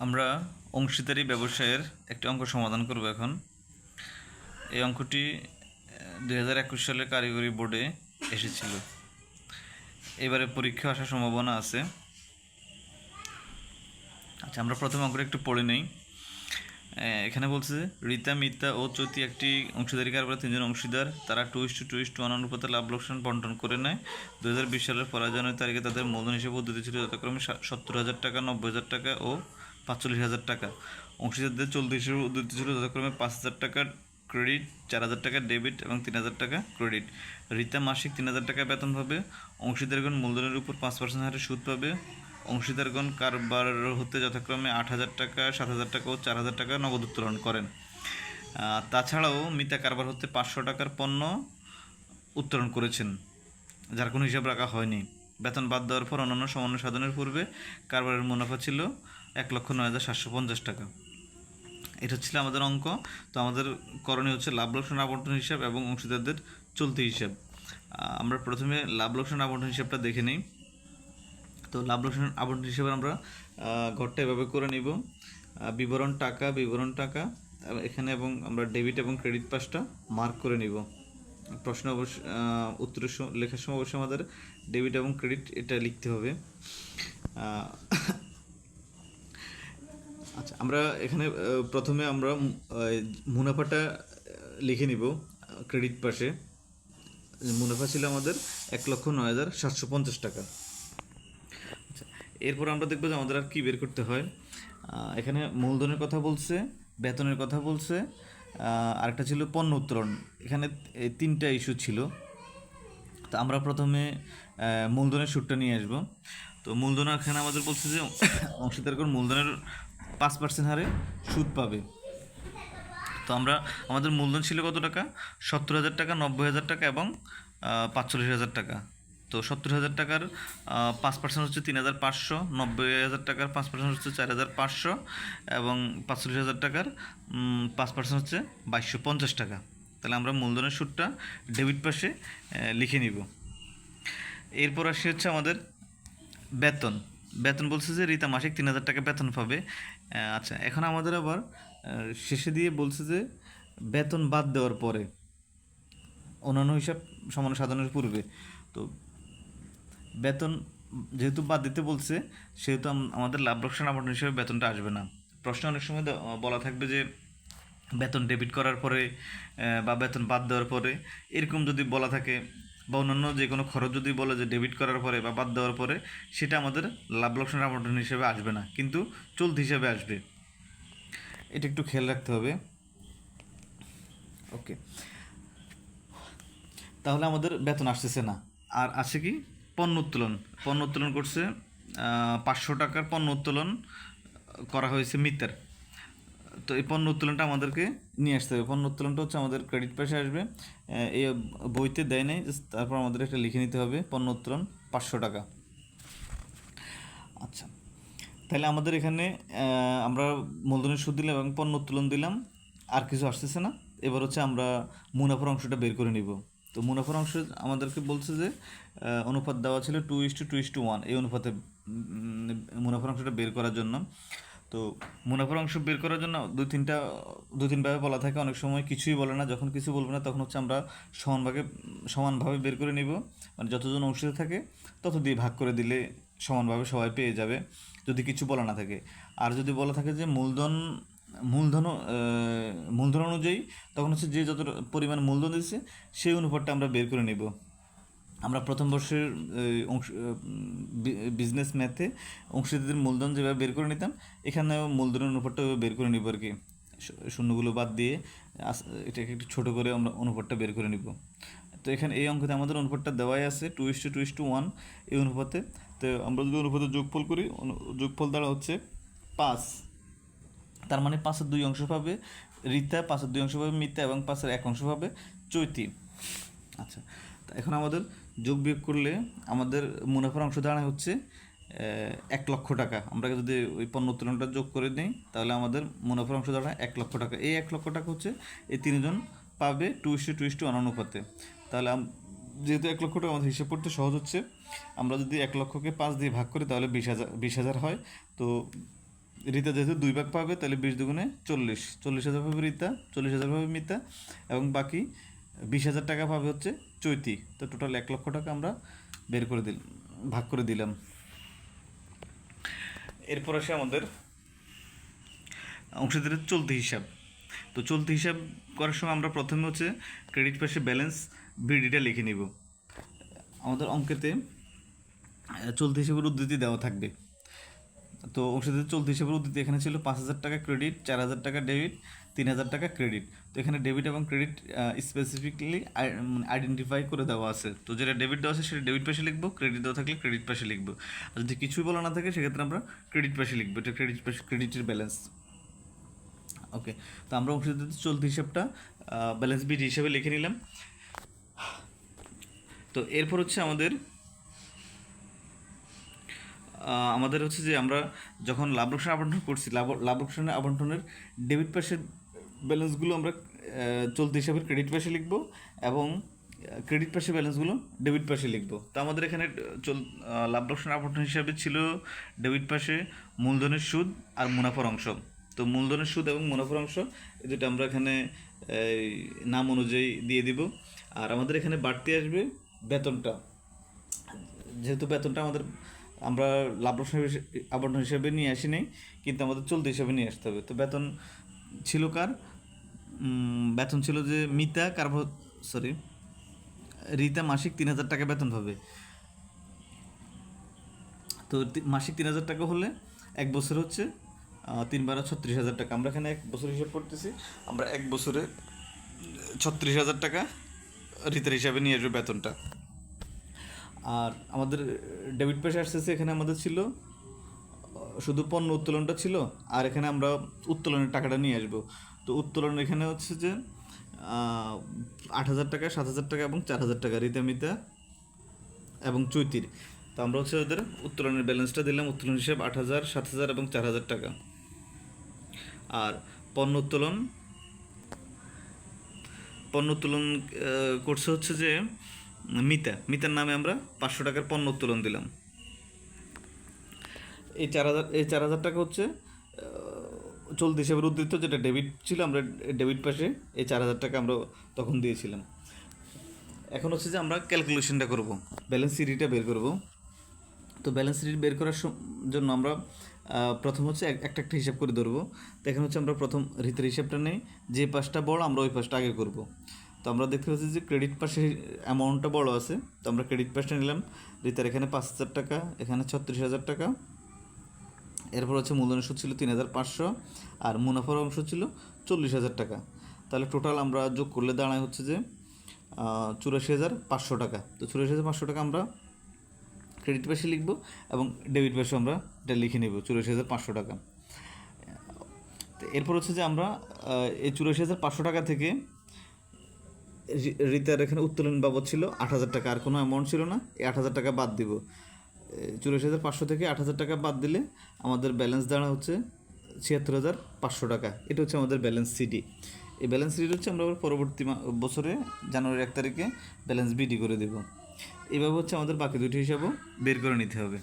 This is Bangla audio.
আমরা অংশীদারি ব্যবসায়ের একটি অঙ্ক সমাধান করব এখন। এই অঙ্কটি 2021 সালের কারিগরি বোর্ডে এসেছিল। এবারে পরীক্ষা আসার সম্ভাবনা আছে। আচ্ছা, আমরা প্রথম অঙ্কটা একটু পড়ে নেই। এখানে বলছে যে রীতা, মিতা ও চৈতি একটি অংশীদারি কারবারে তিনজন অংশীদার, তারা 2:2:1 অনুপাতে লাভ লোকসান বন্টন করে নেয়। 2020 সালের 1 জানুয়ারি তারিখে তাদের মূলধন হিসেবে উদ্ধৃত ছিল যথাক্রমে 70,000 টাকা, 90,000 টাকা ও 45,000 টাকা। অংশীদারদের চলতি হিসেবে উদ্ধৃত ছিল যথাক্রমে 5,000 টাকা ক্রেডিট, 4,000 টাকা ডেবিট এবং 3,000 টাকা ক্রেডিট। রীতা মাসিক 3,000 টাকা বেতন পাবে। অংশীদারগণ মূলধনের উপর 5% হারে সুদ পাবে। অংশীদারগণ কারবার হতে যথাক্রমে 8,000 টাকা, 7,000 টাকা ও 4,000 টাকা নগদ উত্তোলন করেন। তাছাড়াও মিতা কারবার হতে 500 টাকার পণ্য উত্তোলন করেছেন, যার কোনো হিসাব রাখা হয়নি। বেতন বাদ দেওয়ার পর অন্যান্য সমন্বয় সাধনের পূর্বে কারবারের মুনাফা ছিল 1,09,750 টাকা। এটা ছিল আমাদের অঙ্ক। তো আমাদের করণীয় হচ্ছে লাভ লোকসান আবন্টন হিসাব এবং অংশীদারদের চলতি হিসাব। আমরা প্রথমে লাভ লোকসান আবন্টন হিসাবটা দেখে নিই। তো লাভ লোকসান আবন্টন হিসেবে আমরা ঘরটা এভাবে করে নিব। বিবরণ টাকা এখানে, এবং আমরা ডেবিট এবং ক্রেডিট পাশটা মার্ক করে নিব। প্রশ্ন অবশ্যই উত্তরের লেখার সময় অবশ্যই আমাদের ডেবিট এবং ক্রেডিট এটা লিখতে হবে। আচ্ছা, আমরা এখানে প্রথমে আমরা মুনাফাটা লিখে নিব। ক্রেডিট পাশে মুনাফা ছিল আমাদের 1,09,750 টাকা। এরপর আমরা দেখবো যে আমাদের আর কি বের করতে হয়। এখানে মূলধনের কথা বলছে, বেতনের কথা বলছে, আরেকটা ছিল পণ্য উত্তোলন। এখানে এই তিনটা ইস্যু ছিল। তো আমরা প্রথমে মূলধনের সুদটা নিয়ে আসব। তো মূলধন এখানে আমাদের বলছে যে অংশীদারগণ মূলধনের 5% হারে সুদ পাবে। তো আমাদের মূলধন ছিল কত টাকা? 70,000 টাকা, 90,000 টাকা এবং 45,000 টাকা। তো 70,000 টাকার 5% হচ্ছে 3,500, 90,000 টাকার 5% হচ্ছে 4,500 এবং 45,000 টাকার 5% হচ্ছে 2,250 টাকা। তাহলে আমরা মূলধনের সুদটা ডেবিট পাশে লিখে নিব। এরপর আসি হচ্ছে আমাদের বেতন। বেতন বলছে যে রীতা মাসিক 3,000 টাকা বেতন পাবে। আচ্ছা, এখন আমাদের আবার শেষে দিয়ে বলছে যে বেতন বাদ দেওয়ার পরে অন্যান্য হিসাব সমান সাধনের পূর্বে। তো বেতন যেহেতু বাদ দিতে বলছে, সেহেতু আমাদের লাভ লোকসান আবন্টন হিসেবে বেতনটা আসবে না। প্রশ্ন অনেক সময় বলা থাকবে যে বেতন ডেবিট করার পরে বা বেতন বাদ দেওয়ার পরে, এরকম যদি বলা থাকে বা অন্যান্য যে কোনো খরচ যদি বলে যে ডেবিট করার পরে বা বাদ দেওয়ার পরে, সেটা আমাদের লাভ লোকসান আবন্টন হিসেবে আসবে না, কিন্তু চলতি হিসেবে আসবে। এটা একটু খেয়াল রাখতে হবে। ওকে, তাহলে আমাদের বেতন আসতেছে না। আর আছে কি? পণ্য উত্তোলন। পণ্য উত্তোলন করছে 500 টাকার পণ্য উত্তোলন করা হয়েছে মিতার। তো এই পণ্য উত্তোলনটা আমাদেরকে নিয়ে আসতে হবে। পণ্য উত্তোলনটা হচ্ছে আমাদের ক্রেডিট পাশে আসবে। এই বইতে দেয় নাই, তারপর আমাদের একটা লিখে নিতে হবে পণ্য উত্তোলন 500 টাকা। আচ্ছা, তাহলে আমাদের এখানে আমরা মূলধনের সুদ দিলাম এবং পণ্য উত্তোলন দিলাম, আর কিছু আসতেছে না। এবার হচ্ছে আমরা মুনাফার অংশটা বের করে নিব। তো মুনাফার অংশ আমাদেরকে বলছে যে অনুপাত দেওয়া ছিল 2:2:1, এই অনুপাতে মুনাফার অংশটা বের করার জন্য। তো মুনাফার অংশ বের করার জন্য দুই তিনভাবে বলা থাকে। অনেক সময় কিছুই বলে না। যখন কিছু বলবে না তখন হচ্ছে আমরা সমানভাবে বের করে নিব। মানে যতজন অংশীদার থাকে তত দিয়ে ভাগ করে দিলে সমানভাবে সবাই পেয়ে যাবে, যদি কিছু বলা না থাকে। আর যদি বলা থাকে যে মূলধন মূলধন অনুযায়ী, তখন হচ্ছে যে যত পরিমাণ মূলধন দিচ্ছে সেই অনুপাতটা আমরা বের করে নিব। আমরা প্রথম বর্ষের বিজনেস ম্যাথে অংশীদারদের মূলধন যেভাবে বের করে নিতাম, এখানেও মূলধনের অনুপাতটা বের করে নিব আর কি। শূন্যগুলো বাদ দিয়ে এটাকে একটু ছোটো করে আমরা অনুপাতটা বের করে নিব। তো এখানে এই অঙ্কতে আমাদের অনুপাতটা দেওয়াই আছে 2:2:1 এই অনুপাতে। তো আমরা যদি অনুপাতে যোগফল করি, যোগফল দ্বারা হচ্ছে 5। তার মানে 5-এর 2 অংশ পাবে রীতা, 5-এর 2 অংশ পাবে মিতা এবং 5-এর 1 অংশ পাবে চৈতি। আচ্ছা, এখন আমাদের যোগ বিয়োগ করলে আমাদের মুনাফার অংশ দাঁড়ায় হচ্ছে 1,00,000 টাকা। আমরা যদি ওই পণ্য উত্তোলনটা যোগ করে নিই, তাহলে আমাদের মুনাফার অংশ দাঁড়ায় 1,00,000 টাকা। এই 1,00,000 টাকা হচ্ছে এই তিনজন পাবে 2:2:1 অনুপাতে। তাহলে যেহেতু 1,00,000 টাকা আমাদের হিসাব করতে সহজ হচ্ছে, আমরা যদি 1,00,000কে 5 দিয়ে ভাগ করি তাহলে 20,000 হয়। তো রিতা যেহেতু 2 ভাগ পাবে তাহলে 20 দুগুণে 40, 40,000 পাবে রিতা, 40,000 পাবে মিতা, এবং বাকি 20,000 টাকা পাবে হচ্ছে চৈতি। তো টোটাল 1 লক্ষ টাকা আমরা বের করে ভাগ করে দিলাম। এরপর আসে আমাদের অংশীদারের চলতি হিসাব। তো চলতি হিসাব করার সময় আমরা প্রথমে হচ্ছে ক্রেডিট পাশে ব্যালেন্স বিডিটা লিখে নিব। আমাদের অঙ্কেতে চলতি হিসাবের উদ্ধৃতি দেওয়া থাকবে। তো অংশীদারের চলতি হিসাবের উদ্ধৃতি এখানে ছিল 5,000 টাকা ক্রেডিট, 4,000 টাকা ডেবিট, 3,000 টাকা ক্রেডিট। তো এখানে ডেবিট এবং ক্রেডিট স্পেসিফিকলি আইডেন্টিফাই করে দেওয়া আছে। তো যেটা ডেবিট দেওয়া আছে সেটা ডেবিট পাশে লিখবো, ক্রেডিট দেওয়া থাকলে ক্রেডিট পাশে লিখবো। আর যদি কিছুই বলা না থাকে সেক্ষেত্রে আমরা ক্রেডিট পাশে লিখবো, এটা ক্রেডিট পাশে, ক্রেডিটের ব্যালেন্স। ওকে, তো আমরা অংশীদারের চলতি হিসাবটা ব্যালেন্স বিড হিসাবে লিখে নিলাম। তো এরপর হচ্ছে আমাদের হচ্ছে যে আমরা যখন লাভ লোকসান আবন্টন করছি, লাভ লোকসানের আবন্টনের ডেবিট পাশের ব্যালেন্সগুলো আমরা চলতি হিসাবের ক্রেডিট পাশে লিখব, এবং ক্রেডিট পাশের ব্যালেন্সগুলো ডেবিট পাশে লিখব। তো আমাদের এখানে লাভ লোকসান আবন্টন হিসাবে ছিল ডেবিট পাশে মূলধনের সুদ আর মুনাফার অংশ। তো মূলধনের সুদ এবং মুনাফার অংশ এই দুটো আমরা এখানে নাম অনুযায়ী দিয়ে দিব। আর আমাদের এখানে বাড়তি আসবে বেতনটা, যেহেতু বেতনটা আমরা লাভ লোকসান আবন্টন হিসাবে নিয়ে আসি নাই, কিন্তু আমাদের চলতি হিসাবে নিয়ে আসতে হবে। তো বেতন ছিল কার? বেতন ছিল যে মিতা রিতা মাসিক 3,000 টাকা বেতন পাবে। তো মাসিক 3,000 টাকা হলে 1 বছর হচ্ছে 3 × 36,000 টাকা। আমরা এখানে 1 বছর হিসাব করতেছি, আমরা 1 বছরে 36,000 টাকা রিতার হিসাবে নিয়ে আসবে বেতনটা। আর আমাদের ডেবিট পাশে আসতেছে, এখানে আমাদের ছিল শুধু পণ্য উত্তোলনটা ছিল, আর এখানে আমরা উত্তোলনের টাকাটা নিয়ে আসবো। তো উত্তোলন এখানে হচ্ছে যে 8,000 টাকা, 7,000 টাকা এবং 4,000 টাকা রিতা, মিতা এবং চৈতির। তো আমরা হচ্ছে ওদের উত্তোলনের ব্যালেন্সটা দিলাম, উত্তোলন হিসাব 8,000, 7,000 এবং 4,000 টাকা। আর পণ্য উত্তোলন করছে হচ্ছে যে মিতার নামে আমরা 500 টাকার পণ্য উত্তোলন দিলাম। এই 4,000 টাকা হচ্ছে চলতি হিসাবের উদ্ধৃত, যেটা ডেবিট ছিল, আমরা ডেবিট পাশে এই 4,000 টাকা আমরা তখন দিয়েছিলাম। এখন হচ্ছে যে আমরা ক্যালকুলেশনটা করব, ব্যালেন্স শিটটা বের করব। তো ব্যালেন্স শিট বের করার জন্য আমরা প্রথম হচ্ছে একটা হিসাব করে ধরবো। তো এখানে হচ্ছে আমরা প্রথম রিতের হিসাবটা নেই, যে পাশটা বড় আমরা ওই পাশটা আগে করব। তো আমরা দেখতে পাচ্ছি যে ক্রেডিট পাশে অ্যামাউন্টটা বড় আছে, তো আমরা ক্রেডিট পাশটা নিলাম। রিতার এখানে 5,000 টাকা, এখানে 36,000 টাকা। এরপর হচ্ছে মূলধনের সুদ ছিল 3,500, আর মুনাফার অংশ ছিল 40,000 টাকা। তাহলে টোটাল আমরা যোগ করলে দাঁড়ায় হচ্ছে যে 84,500 টাকা। তো 84,500 টাকা আমরা ক্রেডিট পাশে লিখব, এবং ডেবিট পাশে আমরা এটা লিখে নেব 84,500 টাকা। তো এরপর হচ্ছে যে আমরা এই 84,500 টাকা থেকে রিতার এখানে উত্তোলন বাবদ ছিল 8,000 টাকা, আর কোনো অ্যামাউন্ট ছিল না, এই 8,000 টাকা বাদ দিব। 84,500 থেকে 8,000 টাকা বাদ দিলে আমাদের ব্যালেন্স দাঁড়া হচ্ছে 76,500 টাকা। এটা হচ্ছে আমাদের ব্যালেন্স সিডি। এই ব্যালেন্স সিডি হচ্ছে আমরা পরবর্তী বছরে জানুয়ারির 1 তারিখে ব্যালেন্স বিডি করে দেব। এইভাবে হচ্ছে আমাদের বাকি দুটি হিসাবও বের করে নিতে হবে।